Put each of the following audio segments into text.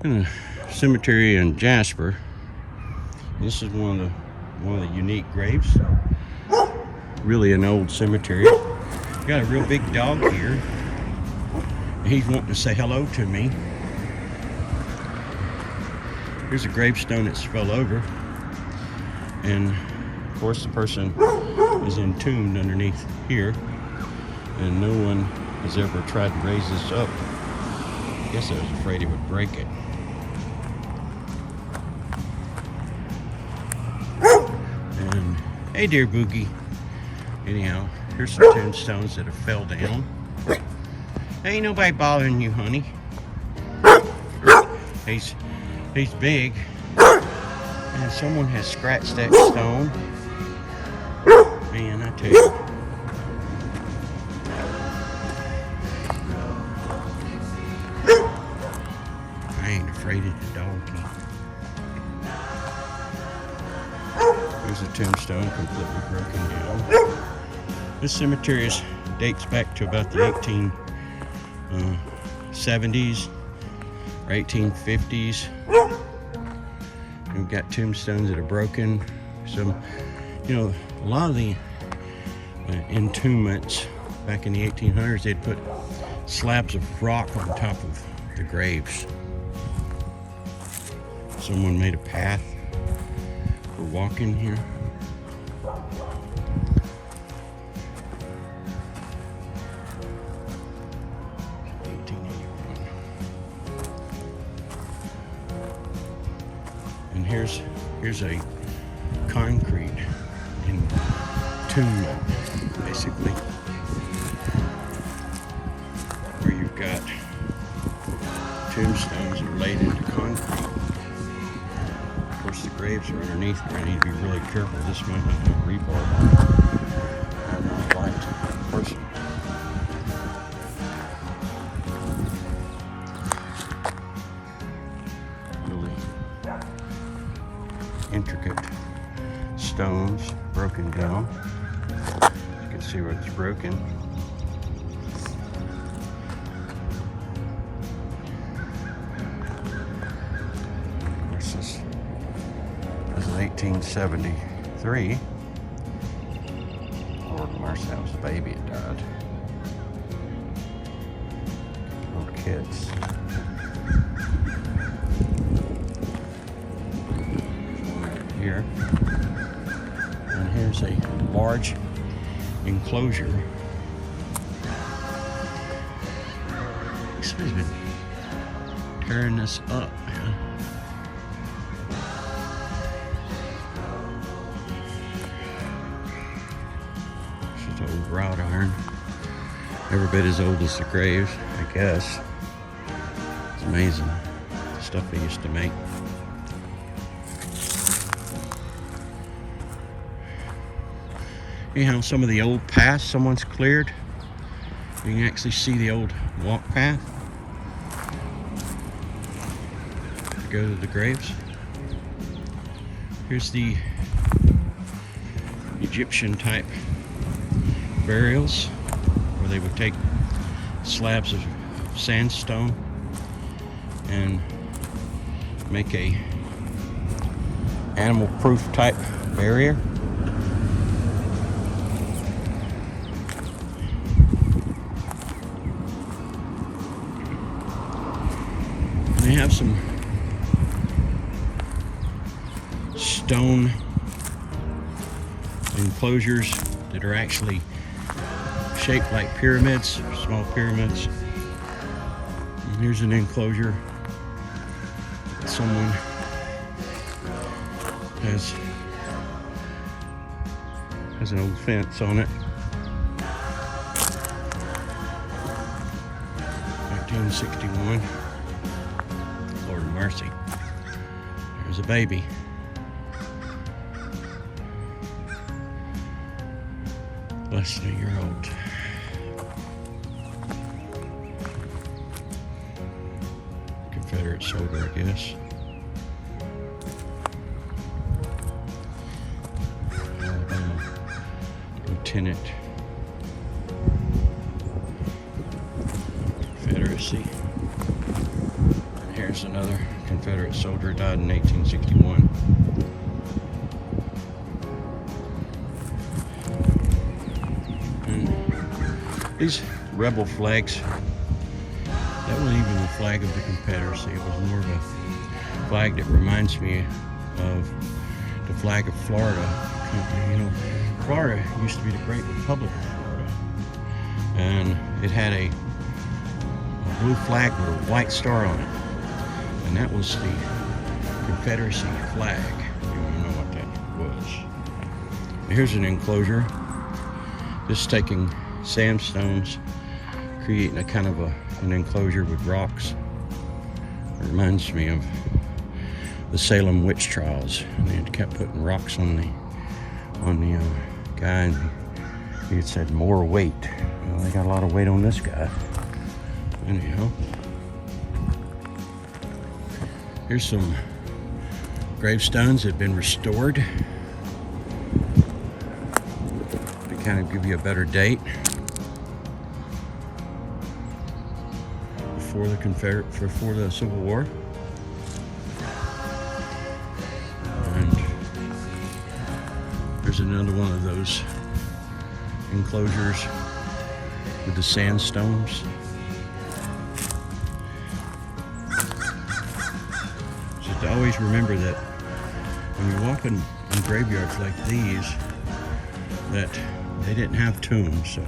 in a cemetery in Jasper. This is one of the unique graves. Really an old cemetery. Got a real big dog here. He's wanting to say hello to me. Here's a gravestone that's fell over, and of course the person is entombed underneath here, and no one has ever tried to raise this up. I guess I was afraid he would break it. And hey, dear Boogie. Anyhow, here's some tombstones that have fell down. Ain't nobody bothering you, honey. He's big, and someone has scratched that stone. Man, I tell you. I ain't afraid of the donkey. There's a tombstone completely broken down. This cemetery dates back to about the 1870s or 1850s. We've got tombstones that are broken. Some, a lot of the entombments back in the 1800s, they'd put slabs of rock on top of the graves. Someone made a path for walking here. And here's a concrete entombment, basically, where you've got tombstones that are laid into concrete. Of course, the graves are underneath there. I need to be really careful. This might not have rebar. I'm not light person. Intricate stones broken down. You can see where it's broken. Of course, this is 1873. Lord mercy, that was a baby that died. Little kids. Here. And here's a large enclosure. Somebody's been tearing this up, man. It's just old wrought iron. Every bit as old as the graves, I guess. It's amazing the stuff they used to make. Anyhow, some of the old paths someone's cleared. You can actually see the old walk path to go to the graves. Here's the Egyptian type burials, where they would take slabs of sandstone and make a animal-proof type barrier. They have some stone enclosures that are actually shaped like pyramids, small pyramids. And here's an enclosure that someone has an old fence on it. 1961. Lord mercy. There's a baby. Less than a year old. Confederate soldier, I guess. Alabama lieutenant. Confederacy. And here's Here's another Confederate soldier, died in 1861. And these rebel flags, that wasn't even the flag of the Confederacy. It was more of a flag that reminds me of the flag of Florida. You know, Florida used to be the Great Republic of Florida, and it had a blue flag with a white star on it, and that was the Confederacy flag. You want to know what that was. Here's an enclosure, just taking sandstones, creating a kind of an enclosure with rocks. It reminds me of the Salem witch trials, and they kept putting rocks on the guy, and he had said more weight. Well, they got a lot of weight on this guy. Anyhow, here's some gravestones that have been restored to kind of give you a better date before the Civil War. And there's another one of those enclosures with the sandstones. Just to always remember that when you're walking in graveyards like these, that they didn't have tombs, so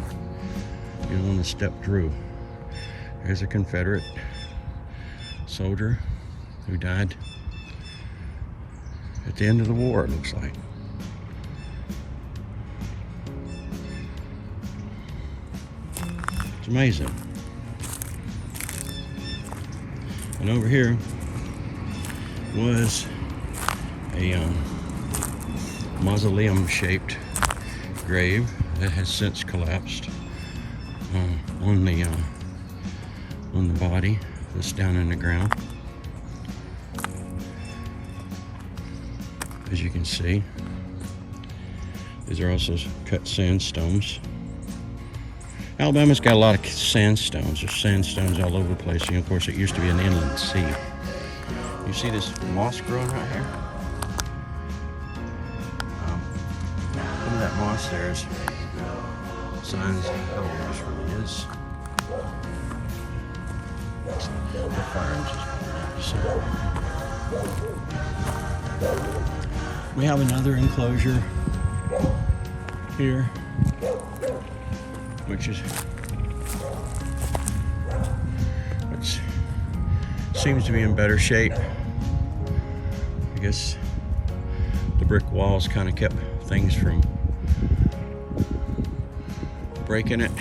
you don't want to step through. There's a Confederate soldier who died at the end of the war, it looks like. It's amazing. And over here was a mausoleum-shaped grave that has since collapsed on the body that's down in the ground. As you can see, these are also cut sandstones. Alabama's got a lot of sandstones. There's sandstones all over the place. And of course, it used to be an inland sea. You see this moss growing right here? Some of that moss there is signs of how old this really is. The fire engine. We have another enclosure here, which seems to be in better shape. I guess the brick walls kind of kept things from breaking it.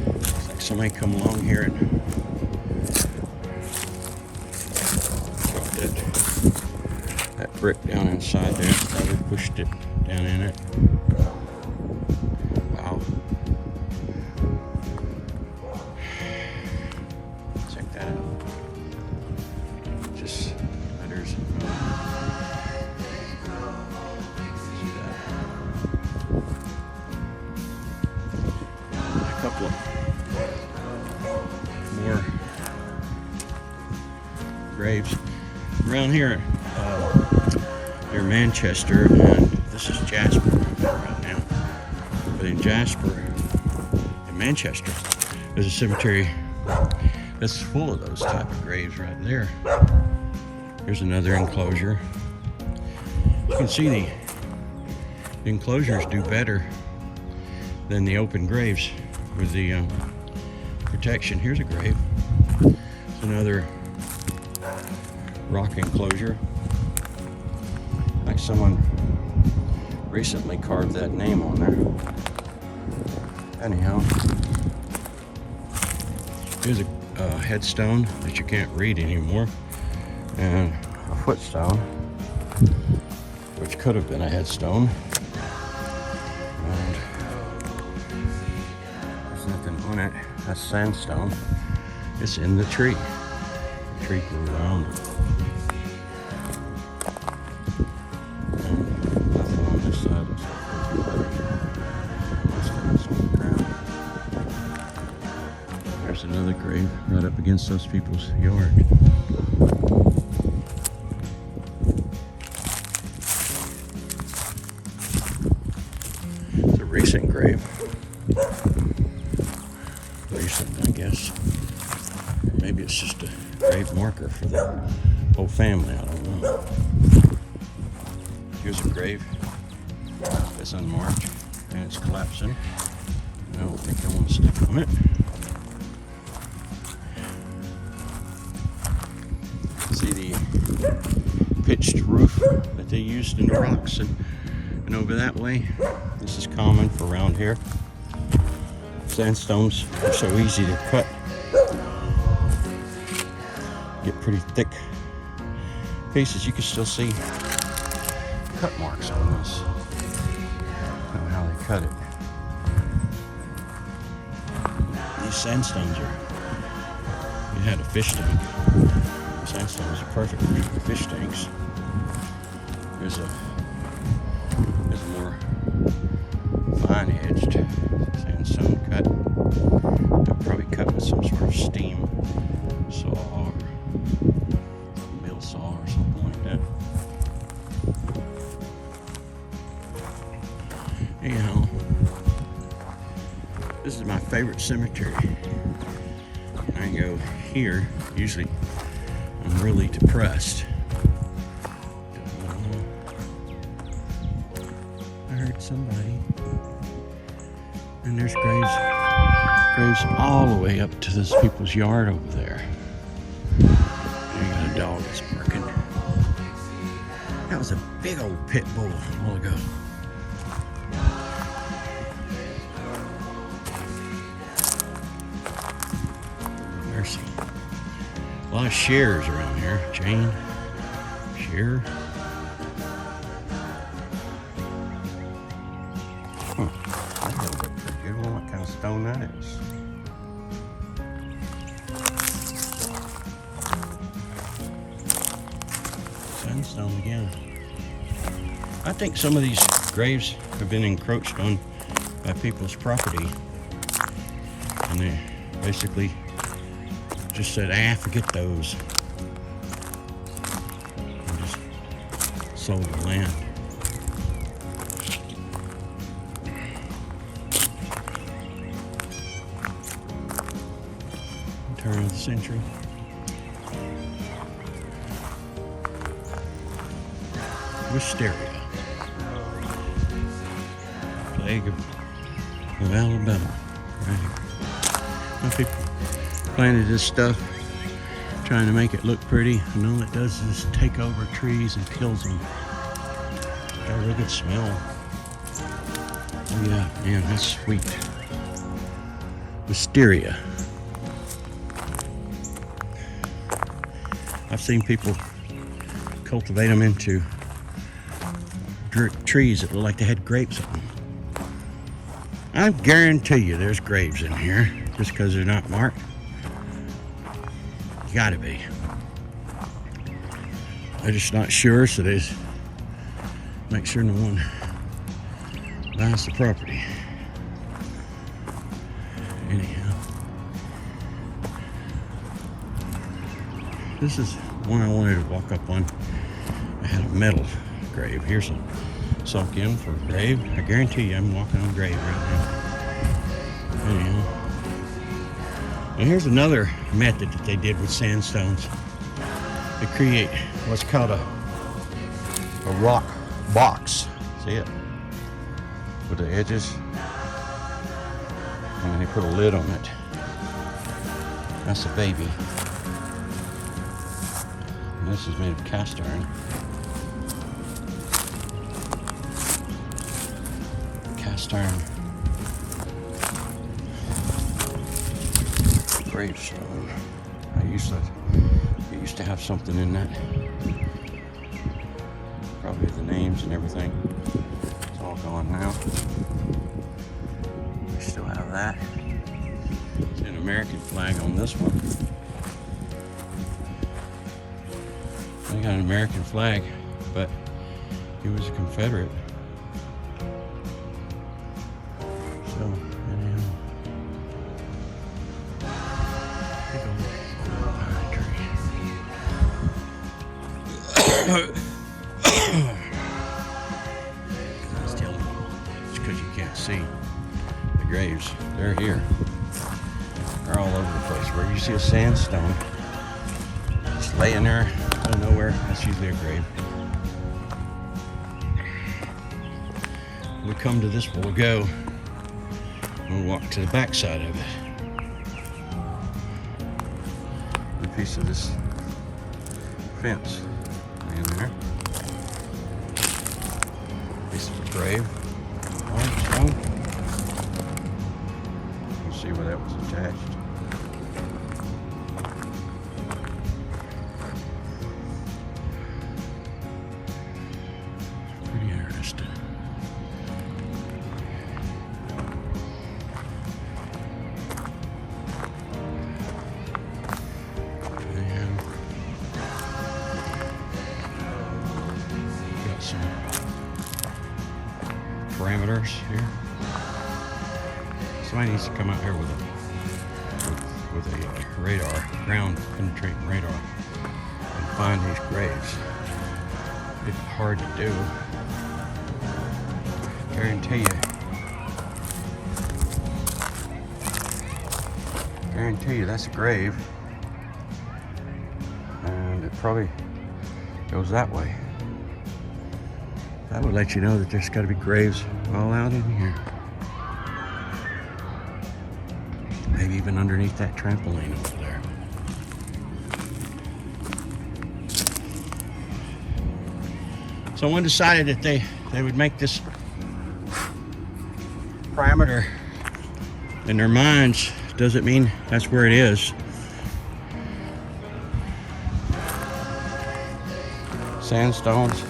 Looks like somebody come along here and dropped that brick down inside there. Probably pushed it down in it. Wow. Check that out. Just letters. See that? A couple of more graves around here near Manchester, and this is Jasper right now. But in Jasper, in Manchester, there's a cemetery that's full of those type of graves right there. Here's another enclosure. You can see the enclosures do better than the open graves with the protection. Here's a grave. It's another rock enclosure. Like someone recently carved that name on there. Anyhow, here's a headstone that you can't read anymore, and a footstone, which could have been a headstone. And there's nothing on it. That's sandstone. It's in the tree. The tree grew around it. There's another grave right up against those people's yard. grave marker for the whole family. I don't know. Here's a grave that's unmarked and it's collapsing. I don't think I want to step on it. See the pitched roof that they used in the rocks and over that way. This is common for around here. Sandstones are so easy to cut. Get pretty thick pieces. You can still see cut marks on this. I don't know how they cut it. These sandstones are, you had a fish tank. Sandstones are perfect for fish tanks. There's a more fine-edged sandstone cut. They'll probably cut with some sort of steam saw or mill saw or something like that. Anyhow, this is my favorite cemetery. When I go here, usually I'm really depressed. I heard somebody. And there's graves all the way up to this people's yard over there. You got a dog that's barking. That was a big old pit bull a while ago. Mercy. A lot of shears around here. Chain, shear. That little bit pretty good. I wonder what kind of stone that is. Sandstone again. I think some of these graves have been encroached on by people's property. And they basically just said, forget those. And just sold the land. Turn of the century. Wisteria. Plague of Alabama. Right here. Now people planted this stuff trying to make it look pretty, and all it does is take over trees and kills them. Got a real good smell. Oh yeah, man, that's sweet. Wisteria. I've seen people cultivate them into trees that look like they had grapes on them. I guarantee you there's graves in here just because they're not marked. Gotta be. They're just not sure, so they just make sure no one buys the property. Anyhow, this is one I wanted to walk up on. I had a metal grave. Here's a sunk in for a grave. I guarantee you I'm walking on a grave right now. Anyhow. And here's another method that they did with sandstones. They create what's called a rock box. See it? With the edges. And then they put a lid on it. That's a baby. And this is made of cast iron. Cast iron gravestone. It used to have something in that. Probably the names and everything. It's all gone now. We still have that. There's an American flag on this one. They got an American flag, but he was a Confederate. So, anyhow. It's because you can't see the graves. They're here. They're all over the place. Where you see a sandstone, laying there out of nowhere. That's usually a grave. When we come to this, we'll go. We'll walk to the back side of it. A piece of this fence in there. Piece of a grave. Stone. We'll see where that was attached. Pretty interesting. Some parameters here. Somebody needs to come out here with a radar, ground penetrating radar, and find these graves. It's hard to do. Guarantee you that's a grave, and it probably goes that way. That would let you know that there's got to be graves all out in here. Maybe even underneath that trampoline over there. Someone decided that they would make this parameter in their minds. Doesn't mean that's where it is. Sandstones.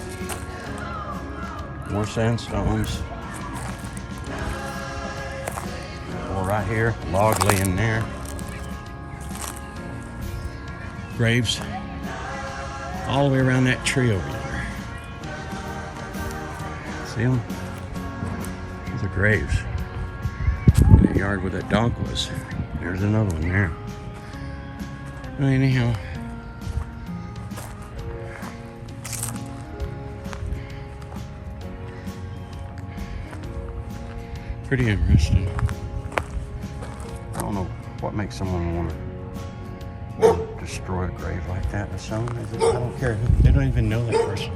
More sandstones. More right here, log laying there. Graves all the way around that tree over there. See them? These are graves. In the yard where that dog was. There's another one there. Anyhow. Pretty interesting. I don't know what makes someone want to destroy a grave like that. I don't care. They don't even know that person.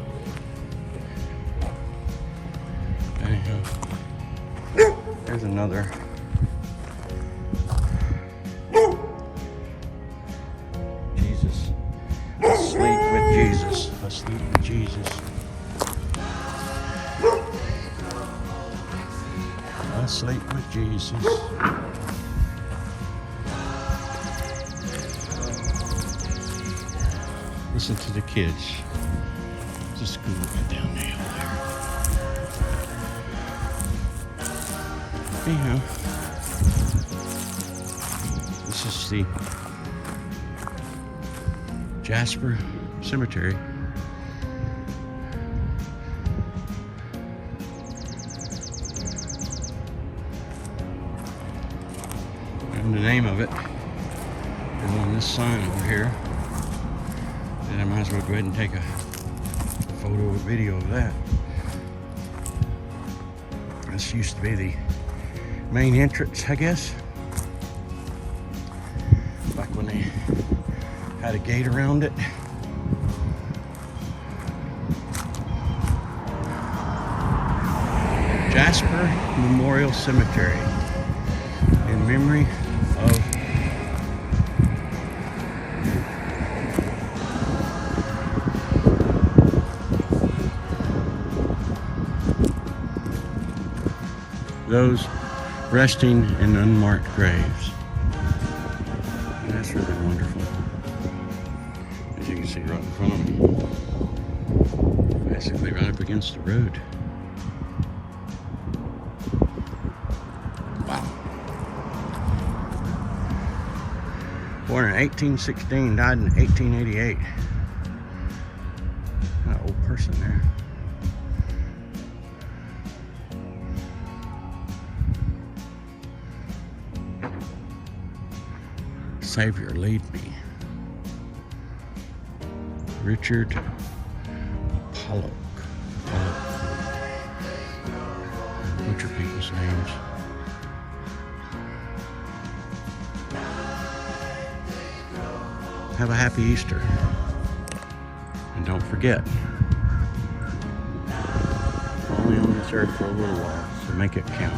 Anyhow, there's another. Jesus. Asleep with Jesus. Asleep with Jesus. Asleep with Jesus. Listen to the kids. There's a school right down there. Anyhow, this is the Jasper Cemetery. And the name of it is on this sign over here. And I might as well go ahead and take a photo or video of that. This used to be the main entrance, I guess. Back when they had a gate around it. Jasper Memorial Cemetery, in memory of those resting in unmarked graves. And that's really wonderful. As you can see right in front of me. Basically right up against the road. Wow. Born in 1816, died in 1888. An old person there. Savior, lead me. Richard Pollock. Butcher people's names. Have a happy Easter. And don't forget, we're only on this earth for a little while, so make it count.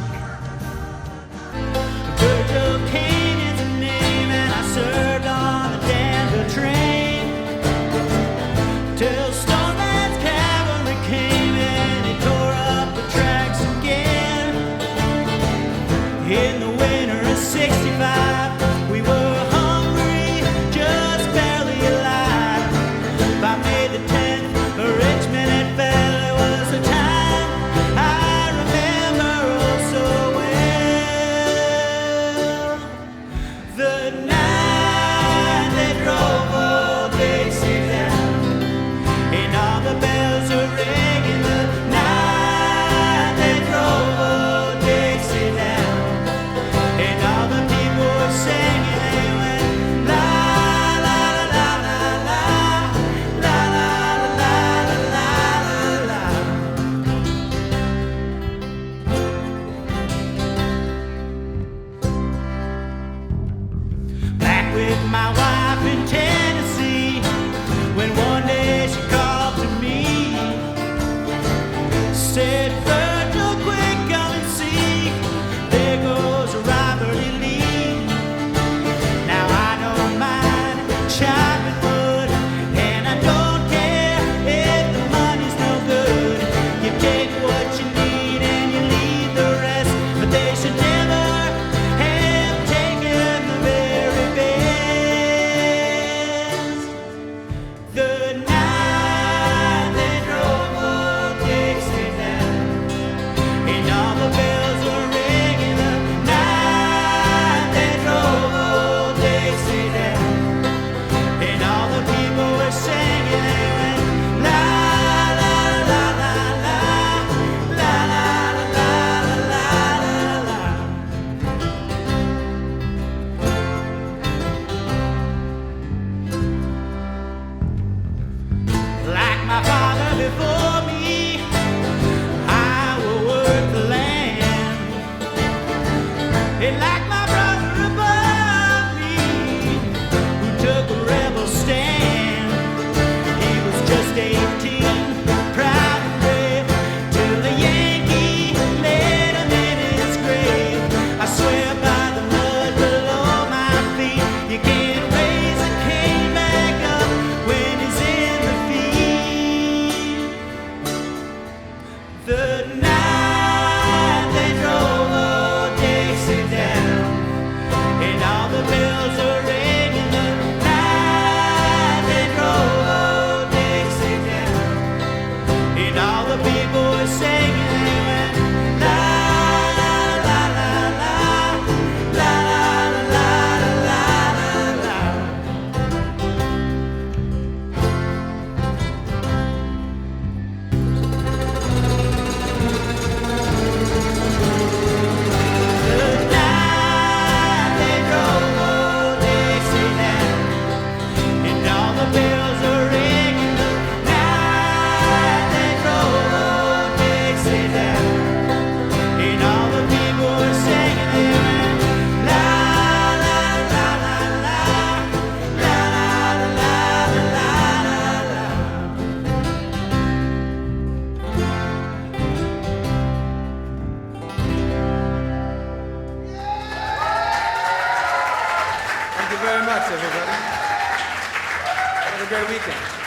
Virgil Kane is a name, and I served on the Denver train till Stoneman's cavalry came and it tore up the tracks again. In the winter of '65, we were hungry, just barely alive. By May the 10th, Richmond had fell. It was a time I remember oh so well. The night they drove old Dixie down, and all the bells were ringing. The night they drove old Dixie down, and all the people were singing. They went la la la la la la la la la la la. Back with my wife in Tennessee, when one day she called to me, said, Virgil, quick, come and see, there goes Robert E. Lee. Now I don't mind chopping wood, and I don't care if the money's no good. You take what you need and you leave the rest, but they should never have taken the very best. The night they drove old Dixie down, and all the bells were ringing. The night they drove old Dixie down, and all the people were singing. They went la la la la la la la la la la la. Like my father before me, I will work the land. And like my brother above me, who took a rebel stand, he was just 18, proud and brave, till the Yankee laid him in his grave. I swear by the mud below my feet, you can't raise a cane back up when he's in the field. The night they drove old Dixie down, and all the bells were ringing. The night they drove old Dixie down, and all the people were singing. They went la la la la la la la la la la. The night they drove old Dixie down, and all the bells were ringing. The night they drove old Dixie down, and all the people were singing. They went la la la la la la la la la la. Thank you very much, everybody. Have a great weekend.